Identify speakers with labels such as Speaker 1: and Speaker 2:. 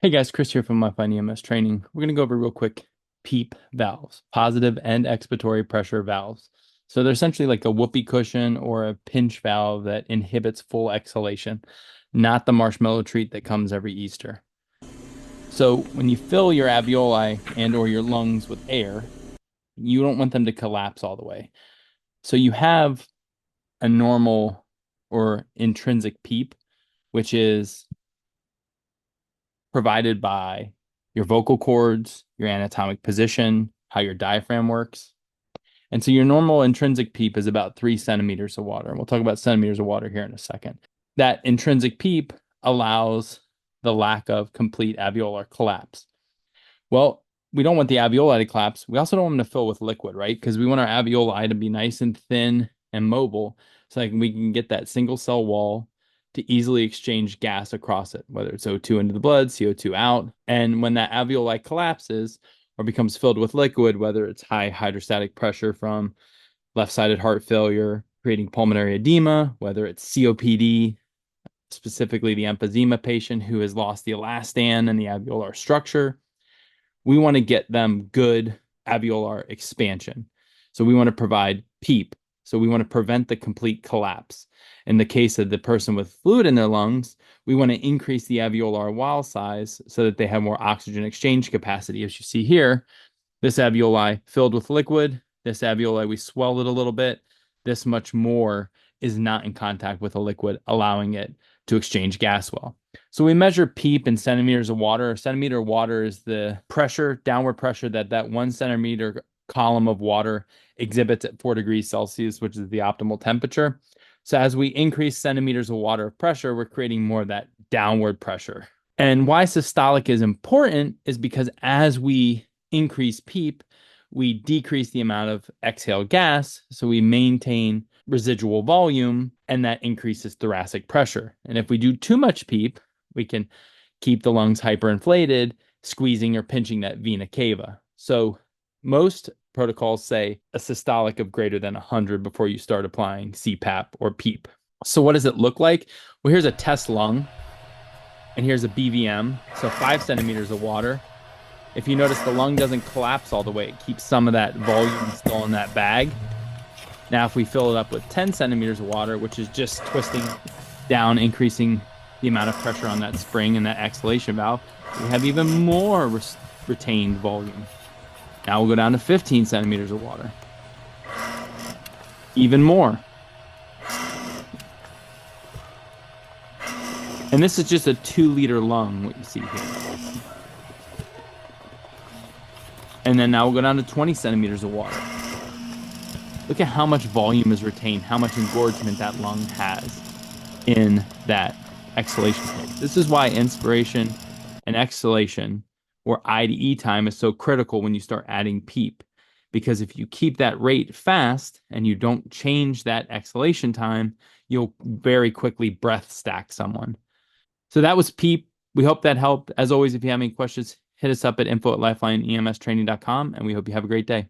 Speaker 1: Hey guys, Chris here from Lifeline EMS Training. We're going to go over real quick PEEP valves, positive end expiratory pressure valves. So they're essentially like a whoopee cushion or a pinch valve that inhibits full exhalation, not the marshmallow treat that comes every Easter. So when you fill your alveoli and or your lungs with air, you don't want them to collapse all the way. So you have a normal or intrinsic PEEP, which is provided by your vocal cords, your anatomic position, how your diaphragm works. And so your normal intrinsic PEEP is about 3 centimeters of water. And we'll talk about centimeters of water here in a second. That intrinsic PEEP allows the lack of complete alveolar collapse. Well, we don't want the alveoli to collapse. We also don't want them to fill with liquid, right? Because we want our alveoli to be nice and thin and mobile so like we can get that single cell wall to easily exchange gas across it, whether it's O2 into the blood, CO2 out. And when that alveoli collapses or becomes filled with liquid, whether it's high hydrostatic pressure from left-sided heart failure, creating pulmonary edema, whether it's COPD, specifically the emphysema patient who has lost the elastan and the alveolar structure, we want to get them good alveolar expansion. So we want to provide PEEP. So we want to prevent the complete collapse. In the case of the person with fluid in their lungs, we want to increase the alveolar wall size so that they have more oxygen exchange capacity. As you see here, this alveoli filled with liquid, this alveoli, we swell it a little bit. This much more is not in contact with a liquid, allowing it to exchange gas well. So we measure PEEP in centimeters of water. A centimeter of water is the pressure, downward pressure that 1 centimeter column of water exhibits at 4 degrees Celsius, which is the optimal temperature. So as we increase centimeters of water of pressure, we're creating more of that downward pressure. And why systolic is important is because as we increase PEEP, we decrease the amount of exhaled gas. So we maintain residual volume, and that increases thoracic pressure. And if we do too much PEEP, we can keep the lungs hyperinflated, squeezing or pinching that vena cava. So most protocols say a systolic of greater than 100 before you start applying CPAP or PEEP. So what does it look like? Well, here's a test lung, and here's a BVM, so 5 centimeters of water. If you notice, the lung doesn't collapse all the way. It keeps some of that volume still in that bag. Now, if we fill it up with 10 centimeters of water, which is just twisting down, increasing the amount of pressure on that spring and that exhalation valve, we have even more retained volume. Now we'll go down to 15 centimeters of water. Even more. And this is just a 2-liter lung, what you see here. And then now we'll go down to 20 centimeters of water. Look at how much volume is retained, how much engorgement that lung has in that exhalation phase. This is why inspiration and exhalation, or I to E time, is so critical when you start adding PEEP. Because if you keep that rate fast and you don't change that exhalation time, you'll very quickly breath stack someone. So that was PEEP. We hope that helped. As always, if you have any questions, hit us up at info@lifelineemstraining.com, and we hope you have a great day.